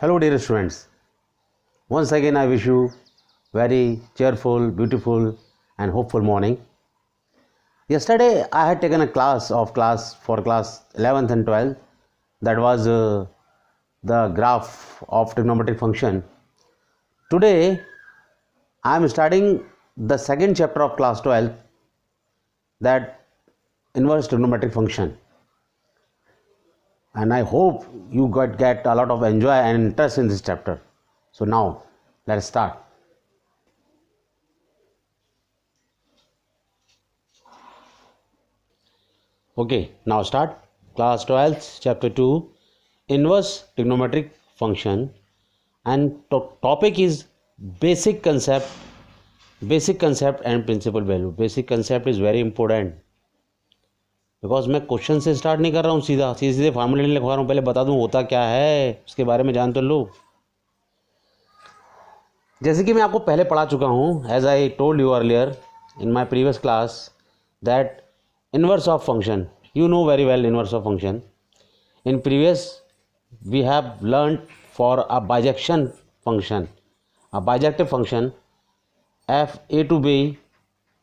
Hello dear students, once again I wish you very cheerful, beautiful and hopeful morning. Yesterday I had taken a class for class 11th and 12th, that was the graph of trigonometric function. Today I am starting the second chapter of class 12, that inverse trigonometric function, and I hope you get a lot of enjoy and interest in this chapter. So now let's start. Okay, now start class 12th chapter 2, inverse trigonometric function, and topic is basic concept and principal value. Basic concept is very important because मैं question से start नहीं कर रहा हूँ, सीधे फार्मूले नहीं लिखवा रहा हूँ. पहले बता दूँ होता क्या है, उसके बारे में जान तो लो. जैसे कि मैं आपको पहले पढ़ा चुका हूँ, as I told you earlier in my previous class, that inverse of function, you know very well inverse of function. In previous we have learned for a bijection function, a bijective function f a to b,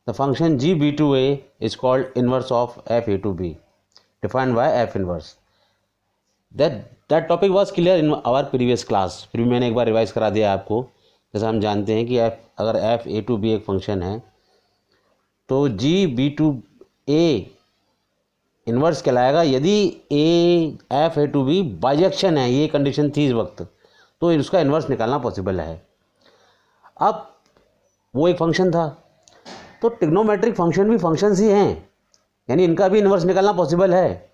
the function g b to a is called inverse of f a to b, defined by f inverse. That topic was clear in our previous class. फिर भी मैंने एक बार revise करा दिया आपको. जैसा हम जानते हैं कि अगर f a to b एक फंक्शन है तो g b to a inverse कहलाएगा यदि F A to B bijection है. ये कंडीशन थी इस वक्त, तो उसका इन्वर्स निकालना पॉसिबल है. अब वो एक फंक्शन था, तो ट्रिग्नोमेट्रिक फंक्शन भी फंक्शंस ही हैं, यानी इनका भी इन्वर्स निकालना पॉसिबल है.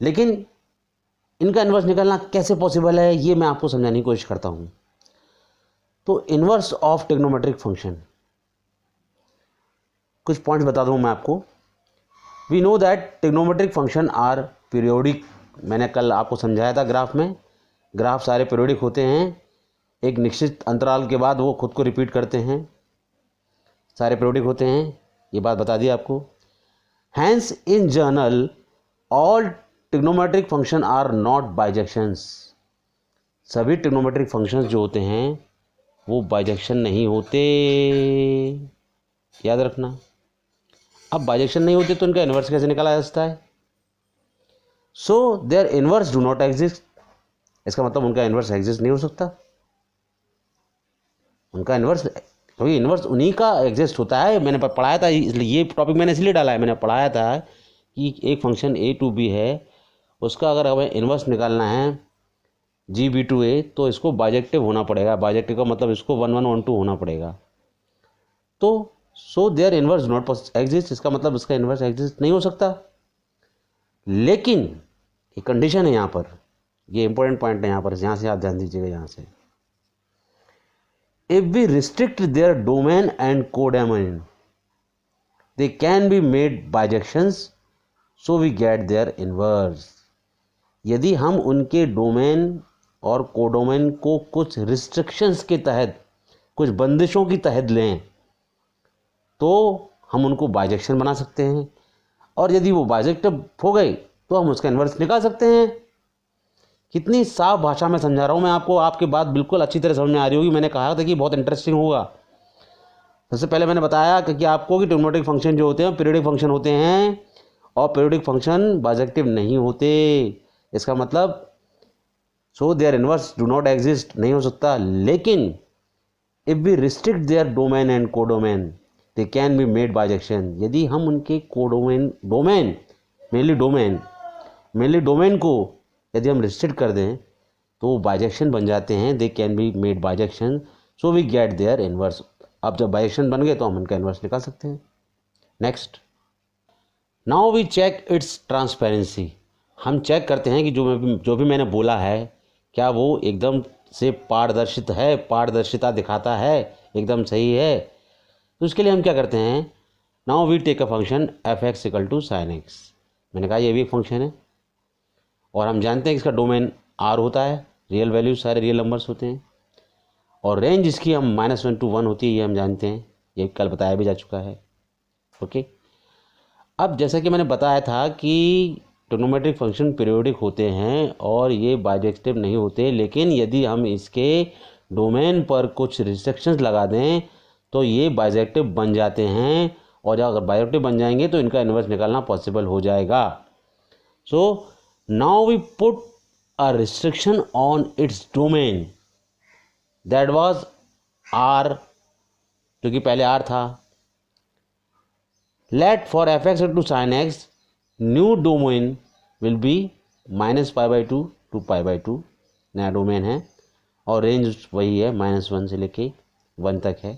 लेकिन इनका इन्वर्स निकालना कैसे पॉसिबल है ये मैं आपको समझाने की कोशिश करता हूँ. तो इन्वर्स ऑफ ट्रिग्नोमेट्रिक फंक्शन, कुछ पॉइंट्स बता दूँ मैं आपको. We know that trigonometric function are periodic. मैंने कल आपको समझाया था ग्राफ में, ग्राफ सारे पीरियोडिक होते हैं, एक निश्चित अंतराल के बाद वो खुद को रिपीट करते हैं, सारे पीरियोडिक होते हैं, ये बात बता दी आपको. Hence in general all trigonometric function are not bijections. सभी ट्रिग्नोमेट्रिक फंक्शंस जो होते हैं वो बाइजेक्शन नहीं होते, याद रखना. अब बाइजेक्शन नहीं होते तो इनका इन्वर्स कैसे निकाला जा सकता है? So their inverse do not exist. इसका मतलब उनका इन्वर्स एग्जिस्ट नहीं हो सकता. उनका इन्वर्स, क्योंकि इन्वर्स उन्हीं का एग्जिस्ट होता है. मैंने पढ़ाया था, इसलिए ये टॉपिक मैंने इसलिए डाला है. मैंने पढ़ाया था कि एक फंक्शन ए टू बी है, उसका अगर हमें इन्वर्स निकालना है जी बी टू ए, तो इसको बाइजेक्टिव होना पड़ेगा. बाइजेक्टिव का मतलब इसको 1 1 1 2 होना पड़ेगा. तो so their inverse do not exist, इसका मतलब इसका इन्वर्स एग्जिस्ट नहीं हो सकता. लेकिन एक कंडीशन है यहाँ पर, ये इंपॉर्टेंट पॉइंट है यहाँ पर, यहाँ से आप ध्यान दीजिएगा. यहाँ से if we restrict their domain and codomain they can be made bijections, so we get their inverse. यदि हम उनके डोमेन और कोडोमेन को कुछ रिस्ट्रिक्शंस के तहत, कुछ बंदिशों की तहत लें, तो हम उनको बाइजेक्शन बना सकते हैं. और यदि वो बाइजेक्टिव हो गई तो हम उसका इन्वर्स निकाल सकते हैं. कितनी साफ भाषा में समझा रहा हूँ मैं आपको, आपकी बात बिल्कुल अच्छी तरह समझ में आ रही होगी. मैंने कहा था कि बहुत इंटरेस्टिंग होगा. सबसे पहले मैंने बताया कि आपको कि ट्रिग्नोमेट्रिक फंक्शन जो होते हैं पीरियोडिक फंक्शन होते हैं, और पीरियोडिक फंक्शन बाइजेक्टिव नहीं होते. इसका मतलब so their inverse do not exist नहीं हो सकता. लेकिन if we restrict their domain and codomain they can be made bijection. यदि हम उनके डोमेन मेनली डोमेन को यदि हम रिस्ट्रिक्ट कर दें तो वो बाइजेक्शन बन जाते हैं. They can be made bijection, so we get their inverse. अब जब बाइजेक्शन बन गए तो हम उनका इन्वर्स निकाल सकते हैं. Next, now we check its transparency. हम चेक करते हैं कि जो भी मैंने बोला है क्या वो एकदम से पारदर्शिता दिखाता है, एकदम सही है. तो उसके लिए हम क्या करते हैं, now we take a function F X equal to sine X. मैंने कहा ये भी एक फंक्शन है, और हम जानते हैं कि इसका डोमेन आर होता है, रियल वैल्यूज सारे रियल नंबर्स होते हैं, और रेंज इसकी हम -1 to 1 होती है, ये हम जानते हैं, ये कल बताया भी जा चुका है. ओके. अब जैसा कि मैंने बताया था कि ट्रिग्नोमेट्रिक फंक्शन पीरियोडिक होते हैं और ये बाइजेक्टिव नहीं होते, लेकिन यदि हम इसके डोमेन पर कुछ रिस्ट्रिक्शंस लगा दें तो ये बाइजेक्टिव बन जाते हैं, और अगर बाइजेक्टिव बन जाएंगे तो इनका इन्वर्स निकालना पॉसिबल हो जाएगा। So now we put a restriction on its domain, that was R, क्योंकि पहले आर था। Let for f x to sine x new domain will be -π/2 to π/2, नया डोमेन है और रेंज वही है -1 से लेके 1 तक है।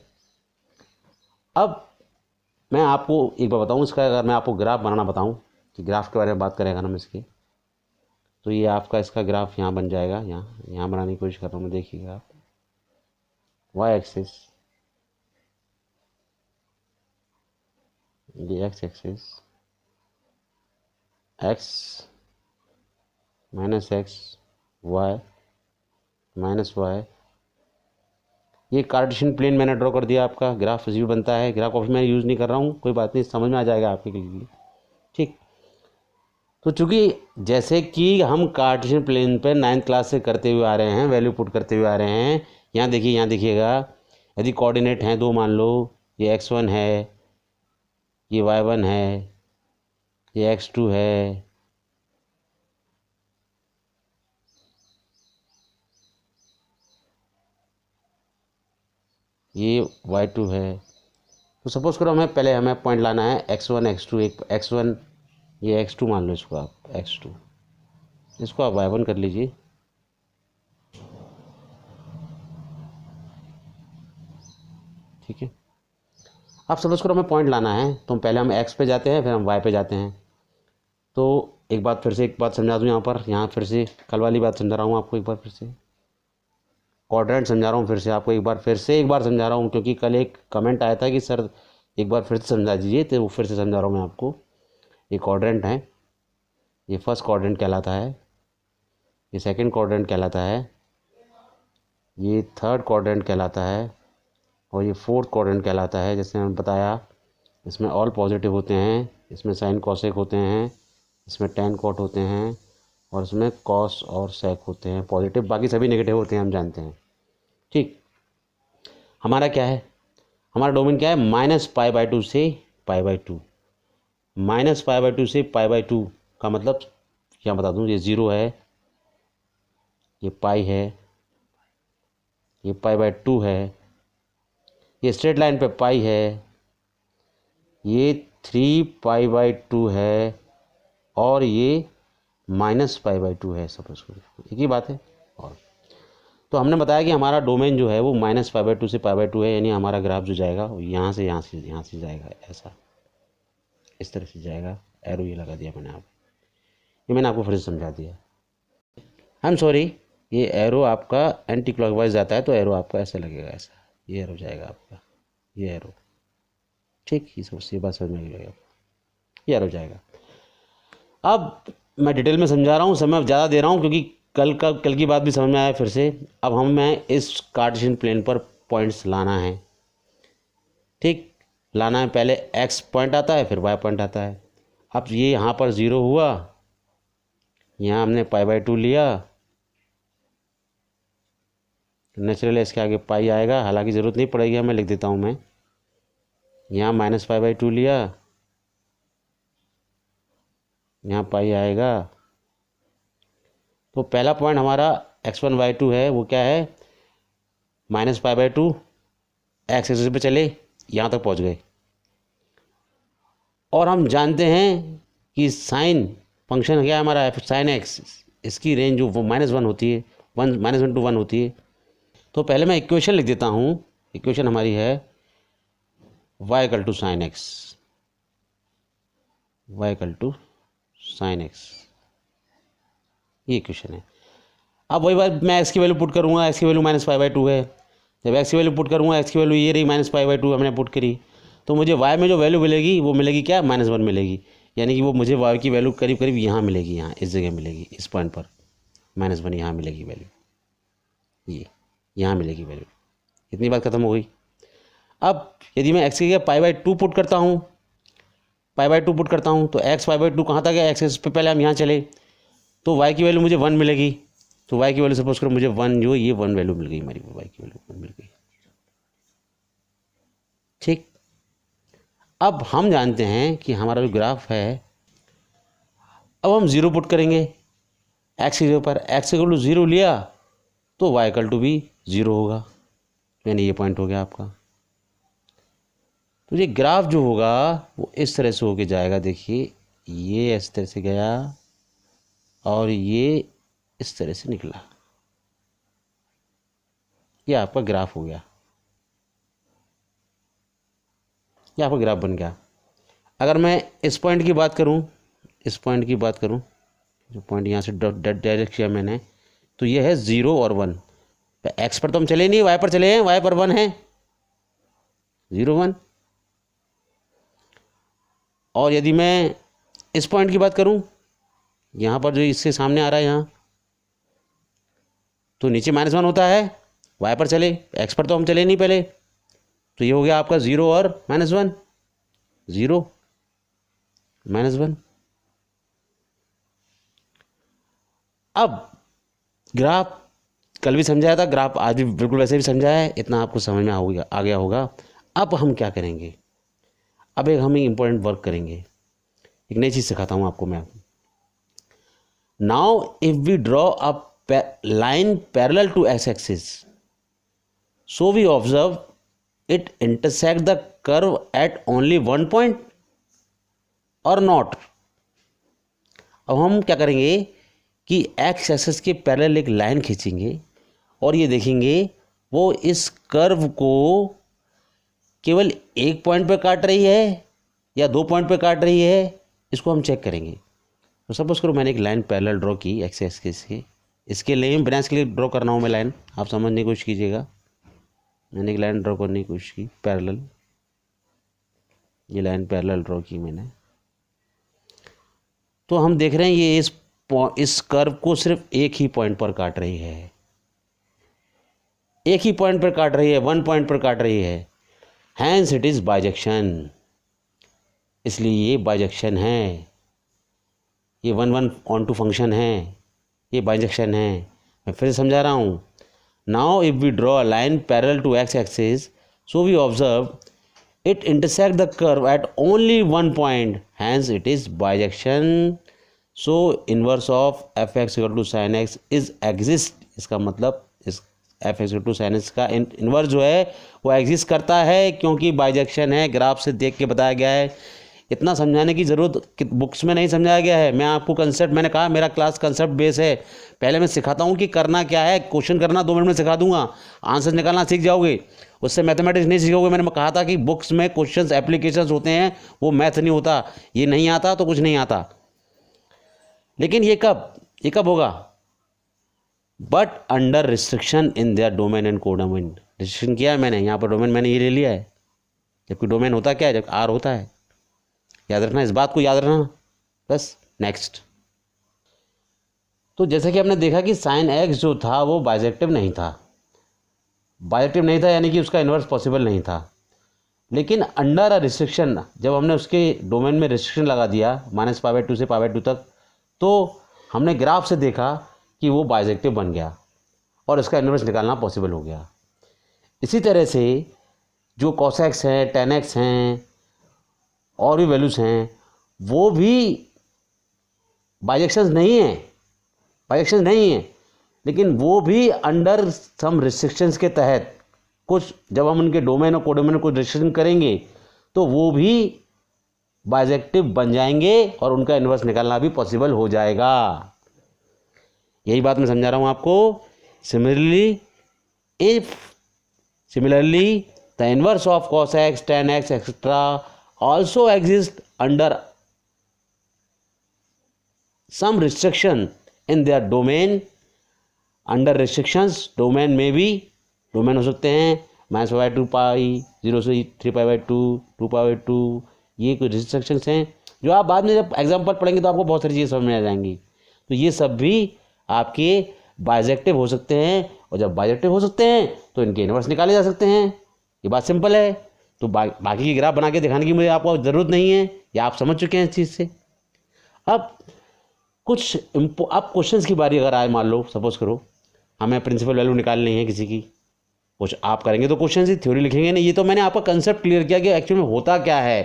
अब मैं आपको एक बार बताऊं, इसका अगर मैं आपको ग्राफ बनाना बताऊं कि ग्राफ के बारे में बात करें अगर हम इसके, तो ये आपका इसका ग्राफ यहाँ बन जाएगा। यहाँ बनाने की कोशिश कर रहा हूँ मैं, देखिएगा आप। वाई एक्सिस, ये x axis, x -x, y -y, ये कार्टेशियन प्लेन मैंने ड्रॉ कर दिया। आपका ग्राफ इसी बनता है। ग्राफ ऑप्शन मैं यूज़ नहीं कर रहा हूँ, कोई बात नहीं, समझ में आ जाएगा आपके लिए। ठीक, तो चूँकि जैसे कि हम कार्टेशियन प्लेन पे 9th क्लास से करते हुए आ रहे हैं, वैल्यू पुट करते हुए आ रहे हैं। यहाँ देखिए, यहाँ देखिएगा, यदि कोऑर्डिनेट हैं दो, मान लो ये x1 है, ये y1 है, ये x2 है, ये y2 है। तो सपोज करो हमें पॉइंट लाना है x1 x2, एक x1 ये x2 मान लो, इसको आप x2, इसको आप y1 कर लीजिए। ठीक है, अब सपोज करो हमें पॉइंट लाना है, तो पहले हम x पे जाते हैं, फिर हम y पे जाते हैं। तो एक बात समझा दूँ यहाँ फिर से कल वाली बात समझा रहा हूँ आपको, एक बार फिर से क्वाड्रेंट समझा रहा हूँ, फिर से आपको एक बार समझा रहा हूँ, क्योंकि कल एक कमेंट आया था कि सर एक बार फिर से समझा दीजिए, तो वो फिर से समझा रहा हूँ मैं आपको। ये क्वाड्रेंट है, ये फर्स्ट क्वाड्रेंट कहलाता है, ये सेकंड क्वाड्रेंट कहलाता है, ये थर्ड क्वाड्रेंट कहलाता है, और ये फोर्थ क्वाड्रेंट कहलाता है। जैसे मैंने बताया, इसमें ऑल पॉजिटिव होते हैं, इसमें साइन कॉसेक होते हैं, इसमें टेन कॉट होते हैं, और इसमें कॉस और सेक होते हैं पॉजिटिव, बाकी सभी नेगेटिव होते हैं, हम जानते हैं। ठीक, हमारा क्या है, हमारा डोमेन क्या है, -π/2 से π/2। -π/2 से π/2 का मतलब क्या बता दूं, ये 0 है, ये पाई है, ये π/2 है, ये स्ट्रेट लाइन पे पाई है, ये 3π/2 है, और ये -π/2 है। सपोज करो एक ही बात है। और तो हमने बताया कि हमारा डोमेन जो है वो -π/2 से π/2 है, यानी हमारा ग्राफ जो जाएगा वो यहाँ से जाएगा, ऐसा इस तरह से जाएगा। एरो ये लगा दिया मैंने आपको फिर से समझा दिया। आई एम सॉरी, ये एरो आपका एंटी क्लॉकवाइज जाता है, तो एरो आपका ऐसे लगेगा, ऐसा ये एरो जाएगा आपका, ये एरो। ठीक, ये बात समझ में लगेगा, ये एरो जाएगा। अब मैं डिटेल में समझा रहा हूँ, समय ज़्यादा दे रहा हूँ, क्योंकि कल की बात भी समझ में आया फिर से। अब हमें इस कार्टेशियन प्लेन पर पॉइंट्स लाना है। ठीक, लाना है, पहले x पॉइंट आता है, फिर y पॉइंट आता है। अब ये यहाँ पर 0 हुआ, यहाँ हमने π/2 लिया, नेचुरल इसके आगे पाई आएगा, हालांकि ज़रूरत नहीं पड़ेगी, मैं लिख देता हूँ। मैं यहाँ -π/2 लिया, यहाँ पाई आएगा। तो पहला पॉइंट हमारा x1 y2 है, वो क्या है, -π/2, x एक्सिस पे चले, यहाँ तक पहुँच गए। और हम जानते हैं कि साइन फंक्शन क्या है हमारा, साइन x, इसकी रेंज जो वो -1 होती है, -1 to 1 होती है। तो पहले मैं इक्वेशन लिख देता हूँ। इक्वेशन हमारी है y = sin x, y = sin x, ये इक्वेशन है। अब वही बात, मैं x की वैल्यू पुट करूँगा, x की वैल्यू -π/2 है। जब x की वैल्यू पुट करूँगा, x की वैल्यू ये रही -π/2 हमने पुट करी, तो मुझे y में जो वैल्यू मिलेगी वो मिलेगी क्या, -1 मिलेगी। यानी कि वो मुझे y की वैल्यू करीब करीब यहाँ मिलेगी, यहाँ इस जगह मिलेगी, इस पॉइंट पर -1 यहाँ मिलेगी वैल्यू, ये यहाँ मिलेगी वैल्यू। इतनी बात खत्म हो गई। अब यदि मैं x की जगह π/2 पुट करता हूँ, पाई/2 पुट करता हूँ तो x पाई/2 कहाँ तक है, एक्स एक्सिस पे पहले हम यहाँ चले तो y की वैल्यू मुझे 1 मिलेगी। तो y की वैल्यू सपोज करो मुझे 1 जो ये 1 वैल्यू मिल गई हमारी, y की वैल्यू 1 मिल गई। ठीक, अब हम जानते हैं कि हमारा जो ग्राफ है, अब हम 0 पुट करेंगे x की जगह पर। x इक्वल टू 0 लिया तो y इक्वल टू भी 0 होगा, यानी ये पॉइंट हो गया आपका। तो ये ग्राफ जो होगा वो इस तरह से होके जाएगा। देखिए ये इस तरह से गया और ये इस तरह से निकला, ये आपका ग्राफ हो गया, ये आपका ग्राफ बन गया। अगर मैं इस पॉइंट की बात करूं, इस पॉइंट की बात करूं, जो पॉइंट यहाँ से डायरेक्ट किया मैंने, तो ये है 0 और 1। एक्स पर तो हम चले नहीं, वाई पर चले हैं, वाई पर 1 है, 0 1। और यदि मैं इस पॉइंट की बात करूं, यहाँ पर जो इससे सामने आ रहा है यहाँ, तो नीचे -1 होता है, वाई पर चले, एक्स पर तो हम चले नहीं पहले, तो ये हो गया आपका 0 और -1, 0 -1। अब ग्राफ कल भी समझाया था, ग्राफ आज भी बिल्कुल वैसे भी समझाया है, इतना आपको समझ में आ गया होगा। अब हम क्या करेंगे, अब हम एक इम्पोर्टेंट वर्क करेंगे, एक नई चीज़ सिखाता हूँ आपको मैं। Now if we draw a line parallel to X axis, so we observe it intersect the curve at only 1 point और नॉट। अब हम क्या करेंगे कि एक्स एक्सिस के पैरेलल एक लाइन खींचेंगे और ये देखेंगे वो इस कर्व को केवल 1 पॉइंट पे काट रही है या 2 पॉइंट पे काट रही है, इसको हम चेक करेंगे। तो सपोज करो मैंने एक लाइन पैरेलल ड्रॉ की एक्स एक्सिस के, इसके लिए बिना इसके लिए ड्रॉ करना हूँ मैं लाइन, आप समझने की कोशिश कीजिएगा। मैंने एक लाइन ड्रॉ करने की कोशिश की पैरेलल, ये लाइन पैरेलल ड्रॉ की मैंने, तो हम देख रहे हैं ये इस कर्व को सिर्फ एक ही पॉइंट पर काट रही है, एक ही पॉइंट पर काट रही है, 1 पॉइंट पर काट रही है, हैंस इट इज़ बाइजेक्शन, इसलिए ये बाइजेक्शन है, ये 1/1 फंक्शन है, ये बाइजेक्शन है। मैं फिर समझा रहा हूँ। Now if we draw a line parallel to X axis, so we observe it intersect the curve at only 1 point, hence it is bijection. So inverse of F X equal to sine X is exist, इसका मतलब इस F X equal to sine X का inverse जो है वो exist करता है, क्योंकि बाइजेक्शन है, ग्राफ से देख के बताया गया है। इतना समझाने की ज़रूरत बुक्स में नहीं समझाया गया है। मैं आपको कंसेप्ट, मैंने कहा मेरा क्लास कंसेप्ट बेस है, पहले मैं सिखाता हूँ कि करना क्या है। क्वेश्चन करना 2 मिनट में सिखा दूंगा, आंसर निकालना सीख जाओगे, उससे मैथमेटिक्स नहीं सीखोगे। मैंने कहा था कि बुक्स में क्वेश्चंस एप्लीकेशंस होते हैं, वो मैथ नहीं होता। ये नहीं आता तो कुछ नहीं आता। लेकिन ये कब होगा? But under restriction in their domain and codomain. Restriction किया है मैंने, यहाँ पर डोमेन मैंने ये ले लिया है, जबकि डोमेन होता क्या है, जब आर होता है। याद रखना, इस बात को याद रखना। बस नेक्स्ट, तो जैसे कि आपने देखा कि साइन एक्स जो था वो बाइजेक्टिव नहीं था, बाइजेक्टिव नहीं था यानी कि उसका इन्वर्स पॉसिबल नहीं था। लेकिन अंडर अ रिस्ट्रिक्शन, जब हमने उसके डोमेन में रिस्ट्रिक्शन लगा दिया -π/2 से π/2 तक, तो हमने ग्राफ से देखा कि वो बाइजेक्टिव बन गया और इसका इन्वर्स निकालना पॉसिबल हो गया। इसी तरह से जो cos x हैं, tan x हैं और भी वैल्यूज़ हैं, वो भी बाइजेक्शंस नहीं हैं, लेकिन वो भी अंडर सम रिस्ट्रिक्शंस के तहत, कुछ जब हम उनके डोमेन और कोडोमेन को रिस्ट्रिक्शन करेंगे तो वो भी बाइजेक्टिव बन जाएंगे और उनका इन्वर्स निकालना भी पॉसिबल हो जाएगा। यही बात मैं समझा रहा हूँ आपको। Similarly the inverse of cos x, tan x etcetera also exist under some restriction in their domain. Under restrictions domain में भी डोमेन हो सकते हैं -π/2 पाई, 0 से 3π/2, 2π/2, ये कुछ रिस्ट्रिक्शंस हैं जो आप बाद में जब एग्जाम्पल पढ़ेंगे तो आपको बहुत सारी चीज़ें समझ में आ जाएंगी। तो ये सब भी आपके बाइजेक्टिव हो सकते हैं, और जब बाइजेक्टिव हो सकते हैं तो इनके इन्वर्स निकाले जा सकते हैं। ये बात सिंपल है। तो बाकी की ग्राफ बना के दिखाने की मुझे आपको ज़रूरत नहीं है, या आप समझ चुके हैं इस चीज़ से। अब क्वेश्चंस की बारी अगर आए, मान लो सपोज करो हमें प्रिंसिपल वैल्यू निकालनी है किसी की, कुछ आप करेंगे तो क्वेश्चन ही, थ्योरी लिखेंगे नहीं। ये तो मैंने आपका कंसेप्ट क्लियर किया कि एक्चुअल में होता क्या है।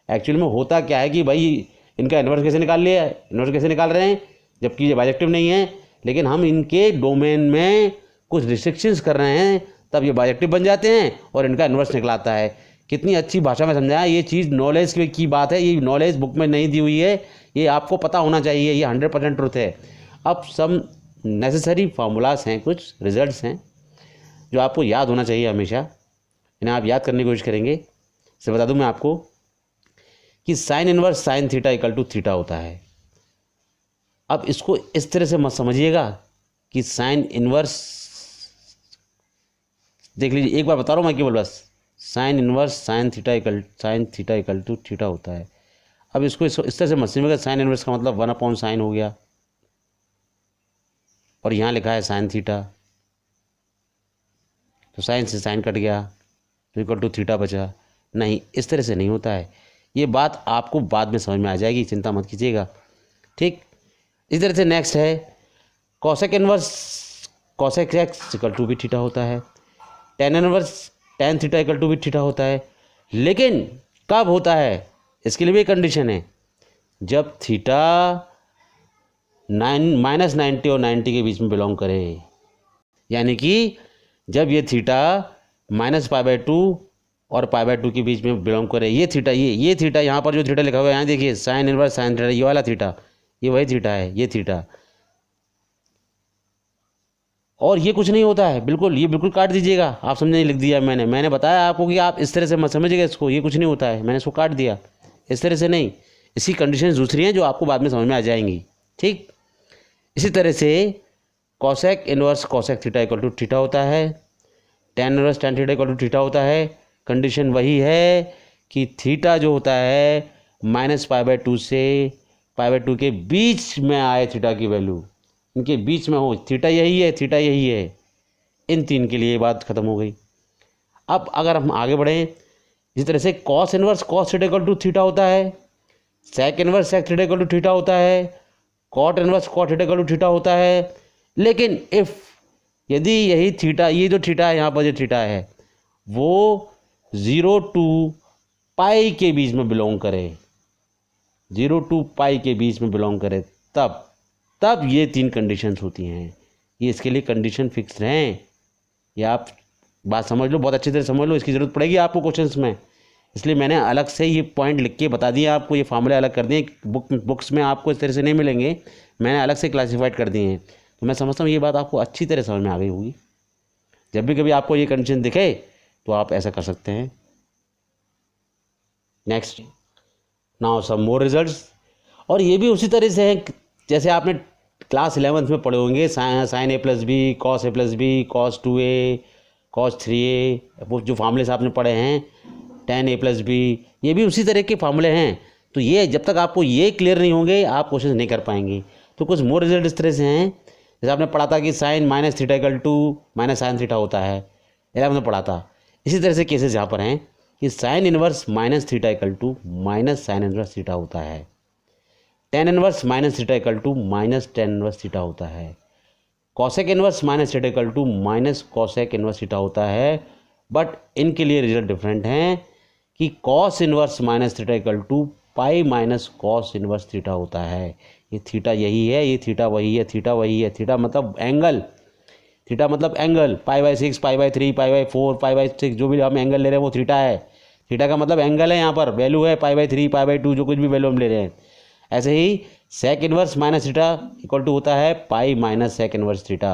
एक्चुअल में होता क्या है कि भाई इनका इन्वर्स कैसे निकाल लिया है, इन्वर्स कैसे निकाल रहे हैं, जबकि ये बाइजेक्टिव नहीं है, लेकिन हम इनके डोमेन में कुछ रिस्ट्रिक्शंस कर रहे हैं, तब ये बाइजेक्टिव बन जाते हैं और इनका इन्वर्स निकलाता है। कितनी अच्छी भाषा में समझाया। ये चीज़ नॉलेज की बात है, ये नॉलेज बुक में नहीं दी हुई है, ये आपको पता होना चाहिए, ये 100% ट्रुथ है। अब सब नेसेसरी फार्मूलाज हैं, कुछ रिजल्ट्स हैं जो आपको याद होना चाहिए हमेशा, इन्हें आप याद करने की कोशिश करेंगे। इसे बता दूं मैं आपको कि sine inverse sine theta equal to theta होता है। अब इसको इस तरह से मत समझिएगा कि साइन इनवर्स, देख लीजिए एक बार बता रहा हूँ मैं केवल, बस sine inverse sine theta equal to theta होता है। अब इसको इस तरह से मत समझिएगा, साइन इनवर्स का मतलब 1/sin हो गया और यहाँ लिखा है साइन थीटा, तो साइन से साइन कट गया तो इक्वल टू थीटा बचा। नहीं, इस तरह से नहीं होता है। ये बात आपको बाद में समझ में आ जाएगी, चिंता मत कीजिएगा, ठीक। इस तरह से नेक्स्ट है cosec inverse cosec X equal to भी थीटा होता है, tan inverse tan theta equal to भी थीटा होता है। लेकिन कब होता है, इसके लिए भी कंडीशन है, जब थीटा -90 और 90 के बीच में बिलोंग करे, यानी कि जब ये थीटा -π/2 और π/2 के बीच में बिलोंग करे। ये थीटा ये थीटा यहाँ पर जो थीटा लिखा हुआ है, यहाँ देखिए साइन इनवर्स साइन थीटा, ये वाला थीटा, ये वही थीटा है, ये थीटा। और ये कुछ नहीं होता है बिल्कुल, ये बिल्कुल काट दीजिएगा, आप समझे, लिख दिया मैंने बताया आपको कि आप इस तरह से मत समझिएगा इसको, ये कुछ नहीं होता है, मैंने इसको काट दिया, इस तरह से नहीं। इसकी कंडीशन दूसरी हैं जो आपको बाद में समझ में आ जाएंगी, ठीक। इसी तरह से cosec inverse cosec theta equal to theta होता है, tan inverse tan theta equal to theta होता है। कंडीशन वही है कि थीटा जो होता है -π/2 से π/2 के बीच में आए, थीटा की वैल्यू इनके बीच में हो, थीटा यही है, थीटा यही है, इन तीन के लिए बात खत्म हो गई। अब अगर हम आगे बढ़ें, इसी तरह से cos inverse cos theta equal to theta होता है, sec inverse sec theta equal to theta होता है, cot inverse cot theta equal to theta होता है। लेकिन इफ़ यदि यही थीटा, ये जो थीटा है यहाँ पर जो थीटा है वो 0 to π के बीच में बिलोंग करे, 0 to π के बीच में बिलोंग करे, तब ये तीन कंडीशंस होती हैं। ये इसके लिए कंडीशन फिक्स हैं, ये आप बात समझ लो, बहुत अच्छी तरह समझ लो, इसकी ज़रूरत पड़ेगी आपको क्वेश्चंस में, इसलिए मैंने अलग से ये पॉइंट लिख के बता दिए आपको, ये फार्मूले अलग कर दिए, बुक्स में आपको इस तरह से नहीं मिलेंगे, मैंने अलग से क्लासीफाइड कर दिए हैं। तो मैं समझता हूँ ये बात आपको अच्छी तरह समझ में आ गई होगी। जब भी कभी आपको ये कंडीशन दिखे तो आप ऐसा कर सकते हैं। नेक्स्ट, नाउ सम मोर रिजल्ट्स, और ये भी उसी तरह से है जैसे आपने क्लास 11th में पढ़े होंगे, sign A+B cos A+B cos 2A cos 3A, वो जो फार्मूले आपने पढ़े हैं, tan A+B, ये भी उसी तरह के फार्मूले हैं। तो ये जब तक आपको ये क्लियर नहीं होंगे आप क्वेश्चन नहीं कर पाएंगे। तो कुछ मोर रिजल्ट इस तरह से हैं, जैसे आपने पढ़ा था कि साइन -θ इक्वल टू -sin θ होता है, 11th में पढ़ा था। इसी तरह से केसेस यहाँ पर हैं कि sine inverse -θ equal to -sin inverse theta होता है, tan inverse -θ equal to -tan inverse theta होता है, cosec inverse -θ equal to -cosec inverse theta होता है। बट इनके लिए रिजल्ट डिफरेंट हैं कि cos inverse -θ equal to pi -cos inverse theta होता है। ये थीटा यही है, ये थीटा वही है, थीटा वही है, थीटा मतलब एंगल, थीटा मतलब एंगल, π/6 π/3 π/4 π/6 जो भी हम एंगल ले रहे हैं वो थीटा है, थीटा का मतलब एंगल है, यहाँ पर वैल्यू है π/3 π/2 जो कुछ भी वैल्यू हम ले रहे हैं। ऐसे ही सेक इनवर्स -θ इक्वल टू होता है पाई -sec इनवर्स थीटा,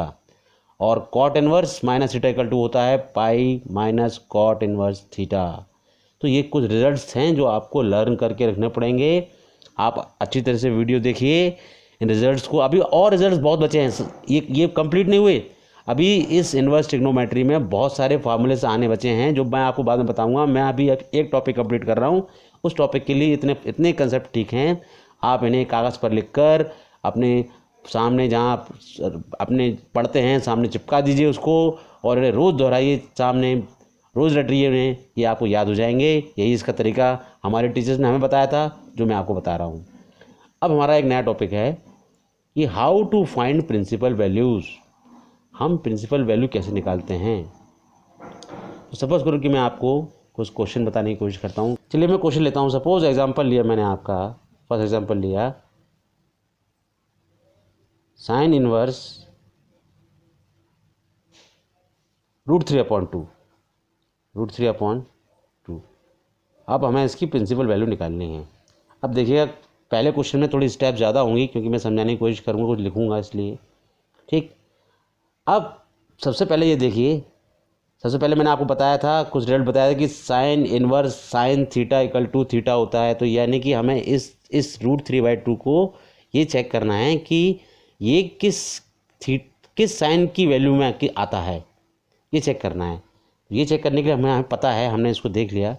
और कॉट इनवर्स -θ इक्वल टू होता है पाई -cot इनवर्स थीटा। तो ये कुछ रिजल्ट्स हैं जो आपको लर्न करके रखने पड़ेंगे। आप अच्छी तरह से वीडियो देखिए इन रिजल्ट्स को। अभी और रिजल्ट्स बहुत बचे हैं, ये कंप्लीट नहीं हुए। अभी इस इन्वर्स ट्रिग्नोमेट्री में बहुत सारे फार्मूले आने बचे हैं जो मैं आपको बाद में बताऊंगा। मैं अभी एक टॉपिक कंप्लीट कर रहा हूँ, उस टॉपिक के लिए इतने कंसेप्ट ठीक हैं, आप इन्हें कागज़ पर लिखकर अपने सामने जहाँ अपने पढ़ते हैं सामने चिपका दीजिए उसको, और इन्हें रोज़ दोहराइए सामने, रोज़ रटिए में, ये आपको याद हो जाएंगे। यही इसका तरीका हमारे टीचर्स ने हमें बताया था, जो मैं आपको बता रहा हूँ। अब हमारा एक नया टॉपिक है कि how to find principal values. हम प्रिंसिपल वैल्यू कैसे निकालते हैं। तो सपोज करो कि मैं आपको कुछ क्वेश्चन बताने की कोशिश करता हूँ। चलिए मैं क्वेश्चन लेता हूँ। सपोज एग्जांपल लिया मैंने आपका, फर्स्ट एग्जांपल लिया, साइन इनवर्स √3/2, √3/2। अब हमें इसकी प्रिंसिपल वैल्यू निकालनी है। अब देखिएगा पहले क्वेश्चन में थोड़ी स्टेप ज़्यादा होंगी क्योंकि मैं समझाने की कोशिश करूँगा, कुछ लिखूँगा इसलिए, ठीक। अब सबसे पहले ये देखिए, सबसे पहले मैंने आपको बताया था, कुछ रिजल्ट बताया था कि sine inverse sine theta equal to theta होता है। तो यानी कि हमें इस √3/2 को ये चेक करना है कि ये किस साइन की वैल्यू में आता है, ये चेक करना है। ये चेक करने के लिए हमें पता है, हमने इसको देख लिया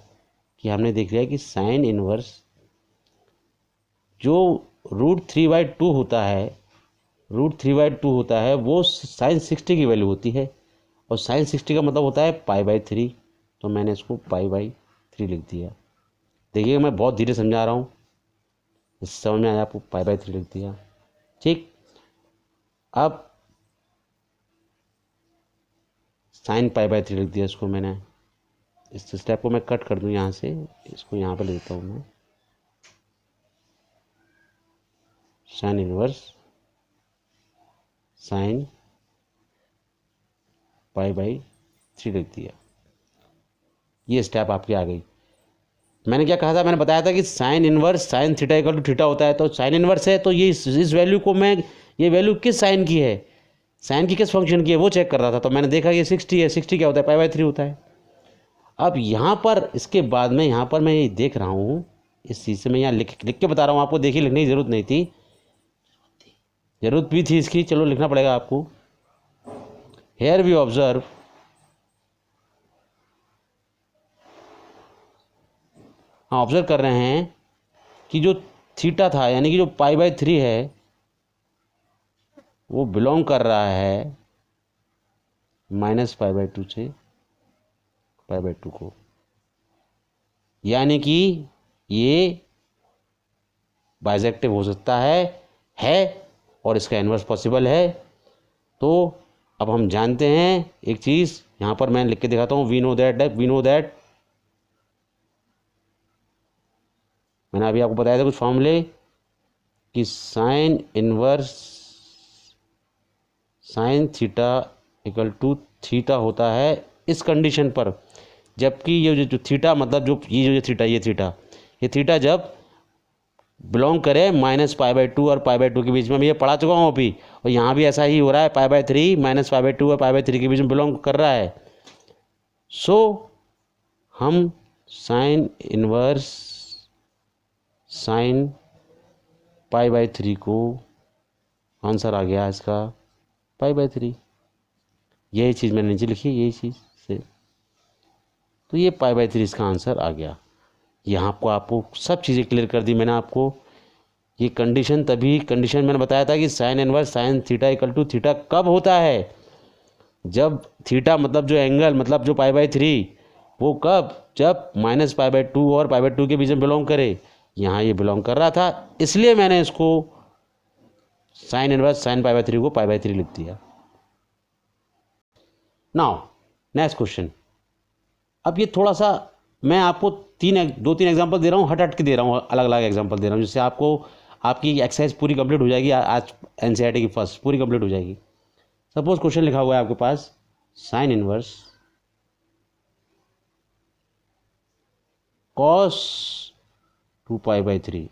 कि साइन इनवर्स जो √3/2 होता है, √3/2 होता है, वो साइन 60 की वैल्यू होती है। और साइन 60 का मतलब होता है π/3। तो मैंने इसको π/3 लिख दिया। देखिए मैं बहुत धीरे समझा रहा हूँ, इस समझ में आया आपको, π/3 लिख दिया, ठीक। अब साइन π/3 लिख दिया इसको मैंने। इस स्टेप को मैं कट कर दूँ यहाँ से, इसको यहाँ पे ले देता हूँ मैं। साइन इनवर्स साइन π/3 लिख दिया। ये स्टेप आपकी आ गई। मैंने क्या कहा था, मैंने बताया था कि sine inverse sine theta equal to theta होता है। तो साइन इनवर्स है तो ये इस वैल्यू को मैं, ये वैल्यू किस साइन की है, साइन की किस फंक्शन की है, वो चेक कर रहा था। तो मैंने देखा ये 60 है। 60 क्या होता है, π/3 होता है। अब यहाँ पर इसके बाद में यहाँ पर मैं ये देख रहा हूँ, इस चीज़ से मैं यहाँ लिख के बता रहा हूँ आपको। देखिए लिखने की ज़रूरत नहीं थी, ज़रूरत भी थी इसकी, चलो लिखना पड़ेगा आपको। हेयर वी ऑब्जर्व हाँ ऑब्जर्व कर रहे हैं कि जो थीटा था, यानी कि जो π/3 है, वो बिलोंग कर रहा है -π/2 से π/2 को। यानी कि ये बाइजेक्टिव हो सकता है और इसका इन्वर्स पॉसिबल है। तो अब हम जानते हैं एक चीज़, यहाँ पर मैं लिख के दिखाता हूँ। वी नो दैट मैंने अभी आपको बताया था कुछ फॉर्मूले कि sine inverse sine theta equal to theta होता है इस कंडीशन पर, जबकि ये जो थीटा मतलब जो ये थीटा जब बिलोंग करे -π/2 और π/2 के बीच में। मैं ये पढ़ा चुका हूँ अभी, और यहाँ भी ऐसा ही हो रहा है। π/3 -π/2 और π/3 के बीच में बिलोंग कर रहा है। सो हम साइन इनवर्स साइन π/3 को, आंसर आ गया इसका π/3। यही चीज़ मैंने नीचे लिखी, यही चीज़ से, तो ये π/3 इसका आंसर आ गया। यहाँ आपको सब चीज़ें क्लियर कर दी मैंने आपको। ये कंडीशन मैंने बताया था कि sine inverse sine theta equal to theta कब होता है, जब थीटा मतलब जो एंगल मतलब जो π/3 वो कब, जब -π/2 और π/2 के बीच में बिलोंग करे। यहाँ ये बिलोंग कर रहा था, इसलिए मैंने इसको साइन इनवर्स साइन π/3 को π/3 लिख दिया। Now next question. अब ये थोड़ा सा मैं आपको 2-3 एग्जांपल दे रहा हूँ, हट के दे रहा हूँ, अलग अलग एग्जांपल दे रहा हूँ, जिससे आपको आपकी एक्सरसाइज पूरी कंप्लीट हो जाएगी। आज एनसीईआरटी की फर्स्ट पूरी कंप्लीट हो जाएगी। सपोज क्वेश्चन लिखा हुआ है आपके पास, साइन इनवर्स कॉस 2π/3।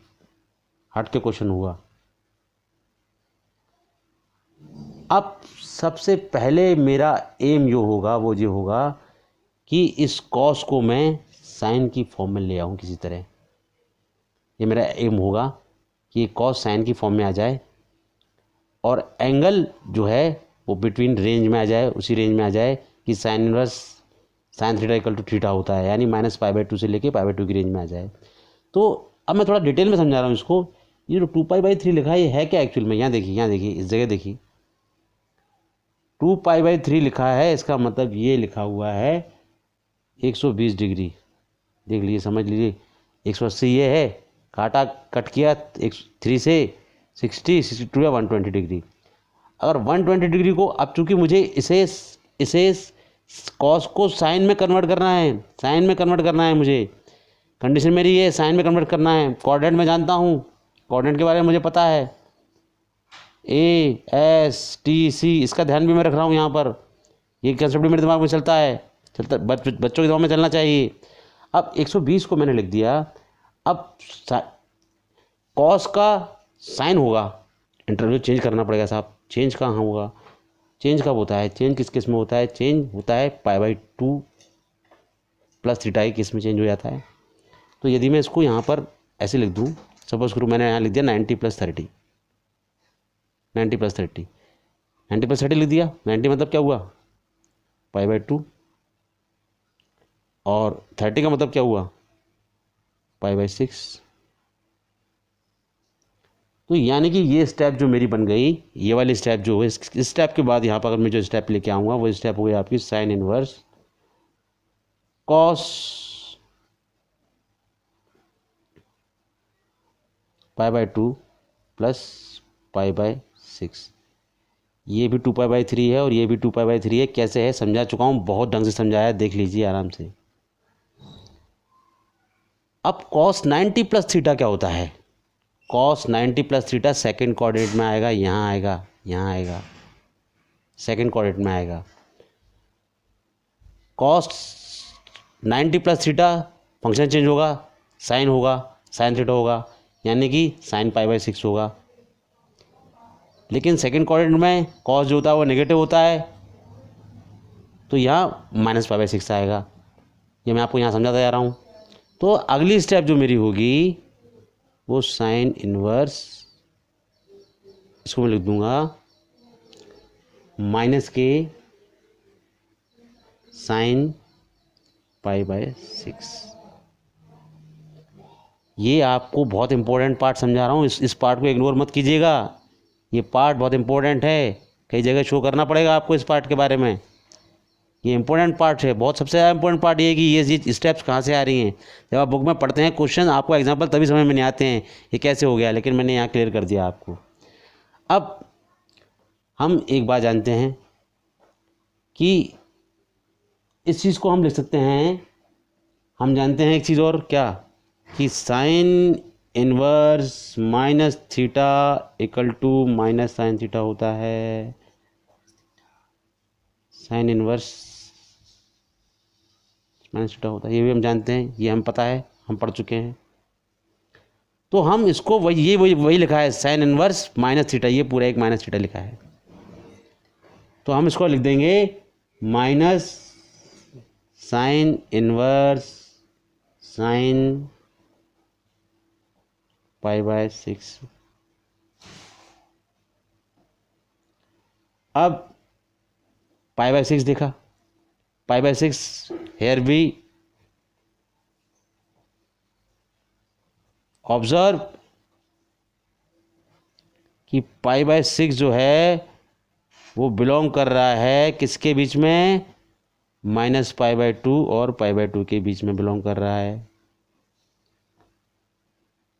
हट के क्वेश्चन हुआ। अब सबसे पहले मेरा एम जो होगा वो ये होगा कि इस कॉस को मैं साइन की फॉर्म में ले आऊँ किसी तरह। ये मेरा एम होगा कि कॉस साइन की फॉर्म में आ जाए, और एंगल जो है वो बिटवीन रेंज में आ जाए, उसी रेंज में आ जाए कि sine inverse sine theta equal to theta होता है, यानी -π/2 से लेके π/2 की रेंज में आ जाए। तो अब मैं थोड़ा डिटेल में समझा रहा हूँ इसको। ये जो 2π/3 लिखा है ये है क्या एक्चुअल में, यहाँ देखिए इस जगह देखिए 2π/3 लिखा है। इसका मतलब ये लिखा हुआ है 120 डिग्री, देख लीजिए, समझ लीजिए। 180 ये है, काटा कट किया 3 से 60, 62 या 120 डिग्री। अगर 120 डिग्री को, अब चूंकि मुझे इसे कॉस को साइन में कन्वर्ट करना है, साइन में कन्वर्ट करना है मुझे, कंडीशन मेरी ये साइन में कन्वर्ट करना है। कोऑर्डिनेट में जानता हूँ, कोऑर्डिनेट के बारे में मुझे पता है, ASTC, इसका ध्यान भी मैं रख रहा हूँ यहाँ पर। ये कंसेप्ट भी मेरे दिमाग में चलता है, बच्चों के दिमाग में चलना चाहिए। अब 120 को मैंने लिख दिया। अब कॉस का साइन होगा, इंटरवल चेंज करना पड़ेगा साहब। चेंज कहाँ होगा, चेंज कब होता है, चेंज किस केस में होता है, चेंज होता है π/2 प्लस थीटा के केस में चेंज हो जाता है। तो यदि मैं इसको यहाँ पर ऐसे लिख दूँ, सपोज करूँ मैंने यहाँ लिख दिया 90 + 30, 90 + 30, 90 + 30 लिख दिया। 90 मतलब क्या हुआ, π/2, और 30 का मतलब क्या हुआ, π/6। तो यानी कि ये स्टेप जो मेरी बन गई, ये वाली स्टेप जो है, इस स्टेप के बाद यहाँ पर अगर मैं जो स्टेप लेके आऊँगा वो स्टेप हो गई आपकी साइन इनवर्स कॉस π/2 प्लस π/6। ये भी 2π/3 है और ये भी 2π/3 है। कैसे है समझा चुका हूँ, बहुत ढंग से समझाया, देख लीजिए आराम से। अब cos 90 + थीटा क्या होता है, cos 90 + थीटा सेकेंड कोऑर्डिनेट में आएगा, यहाँ आएगा, यहाँ आएगा, सेकेंड कोऑर्डिनेट में आएगा। cos 90 + थीटा फंक्शन चेंज होगा, साइन होगा, साइन थीटा होगा, यानी कि साइन π/6 होगा। लेकिन सेकेंड कोऑर्डिनेट में cos जो होता है वो नेगेटिव होता है, तो यहाँ -π/6 आएगा। ये मैं आपको यहाँ समझाता जा रहा हूँ। तो अगली स्टेप जो मेरी होगी वो साइन इनवर्स, इसको मैं लिख दूंगा -k साइन π/6। ये आपको बहुत इंपॉर्टेंट पार्ट समझा रहा हूँ, इस पार्ट को इग्नोर मत कीजिएगा। ये पार्ट बहुत इंपॉर्टेंट है, कई जगह शो करना पड़ेगा आपको इस पार्ट के बारे में। ये इंपॉर्टेंट पार्ट है, बहुत सबसे ज़्यादा इंपॉर्टेंट पार्ट ये है कि ये स्टेप्स कहाँ से आ रही हैं। जब आप बुक में पढ़ते हैं क्वेश्चन, आपको एग्जांपल तभी समझ में नहीं आते हैं ये कैसे हो गया, लेकिन मैंने यहाँ क्लियर कर दिया आपको। अब हम एक बात जानते हैं कि इस चीज़ को हम लिख सकते हैं, हम जानते हैं एक चीज़ और, क्या कि sine inverse -theta = -sin theta होता है। साइन इनवर्स -थीटा होता है, ये भी हम जानते हैं, ये हम पता है, हम पढ़ चुके हैं। तो हम इसको वही लिखा है, साइन इनवर्स -थीटा, ये पूरा एक -थीटा लिखा है। तो हम इसको लिख देंगे माइनस साइन इनवर्स साइन π/6। अब π/6 देखा, π/6 हेयर भी ऑब्जर्व कि π/6 जो है वो बिलोंग कर रहा है किसके बीच में, -π/2 और π/2 के बीच में बिलोंग कर रहा है।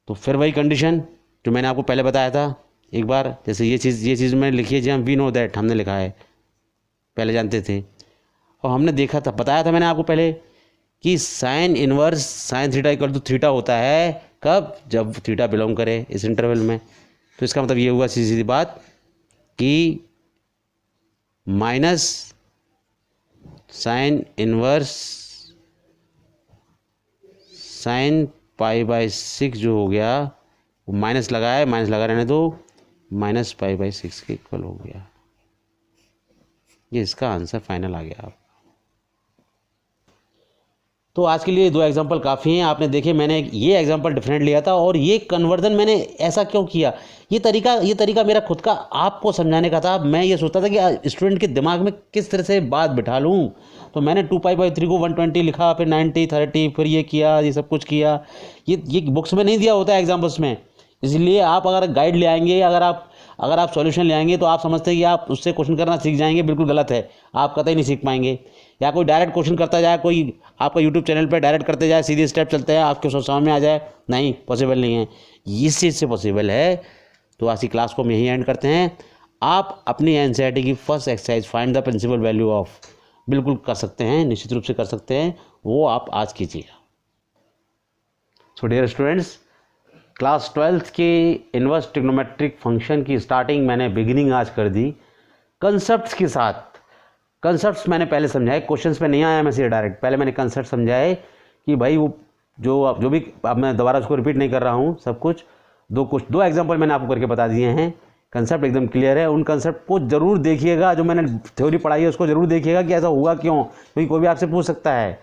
तो फिर वही कंडीशन जो मैंने आपको पहले बताया था एक बार, जैसे ये चीज़ मैंने लिखी है जी, हम वी नो दैट, हमने लिखा है, पहले जानते थे और हमने देखा था, बताया था मैंने आपको पहले कि sine inverse sine theta = theta होता है कब, जब थीटा बिलोंग करे इस इंटरवल में। तो इसका मतलब ये हुआ सीधी सीधी बात कि माइनस साइन इनवर्स साइन π/6 जो हो गया, वो माइनस लगा है, माइनस लगा रहने दो, -π/6 के इक्वल हो गया। ये इसका आंसर फाइनल आ गया। आप तो आज के लिए 2 एग्जांपल काफ़ी हैं, आपने देखे। मैंने ये एग्जांपल डिफरेंट लिया था और ये कन्वर्जन मैंने ऐसा क्यों किया, ये तरीका मेरा खुद का आपको समझाने का था। मैं ये सोचता था कि स्टूडेंट के दिमाग में किस तरह से बात बिठा लूँ, तो मैंने 2π/3 को 120 लिखा, फिर 90 30, फिर ये किया, ये सब कुछ किया। ये बुक्स में नहीं दिया होता है एग्जाम्पल्स में, इसलिए आप अगर गाइड ले आएंगे, अगर आप सॉल्यूशन ले आएंगे तो आप समझते हैं कि आप उससे क्वेश्चन करना सीख जाएंगे। बिल्कुल गलत है, आप कतई नहीं सीख पाएंगे। या कोई डायरेक्ट क्वेश्चन करता जाए, कोई आपका यूट्यूब चैनल पे डायरेक्ट करते जाए, सीधे स्टेप चलते हैं, आपके समझ में आ जाए, नहीं, पॉसिबल नहीं है। इस चीज़ से पॉसिबल है। तो आज की क्लास को हम यहीं एंड करते हैं। आप अपनी एनसीईआरटी की first exercise find the principal value of बिल्कुल कर सकते हैं, निश्चित रूप से कर सकते हैं, वो आप आज कीजिएगा। So dear students, class 12th की इन्वर्स ट्रिग्नोमेट्रिक फंक्शन की स्टार्टिंग मैंने बिगिनिंग आज कर दी कंसेप्ट्स के साथ। कंसेप्ट्स मैंने पहले समझाए, क्वेश्चंस पे नहीं आया मैं सीधे डायरेक्ट, पहले मैंने कंसेप्ट समझाए कि भाई वो जो भी, अब मैं दोबारा उसको रिपीट नहीं कर रहा हूँ, सब कुछ दो एग्जाम्पल मैंने आपको करके बता दिए हैं। कंसेप्ट एकदम क्लियर है। उन कंसेप्ट को ज़रूर देखिएगा, जो मैंने थ्योरी पढ़ाई है उसको ज़रूर देखिएगा कि ऐसा हुआ क्यों, क्योंकि कोई भी आपसे पूछ सकता है।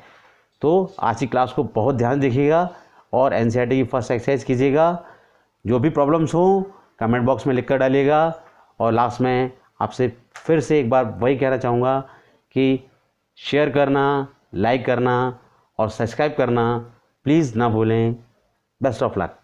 तो आज की क्लास को बहुत ध्यान देखिएगा और एनसीईआरटी की फर्स्ट एक्सरसाइज कीजिएगा। जो भी प्रॉब्लम्स हो कमेंट बॉक्स में लिख कर डालिएगा। और लास्ट में आपसे फिर से एक बार वही कहना चाहूँगा कि शेयर करना, लाइक करना और सब्सक्राइब करना प्लीज़ ना भूलें। Best of luck.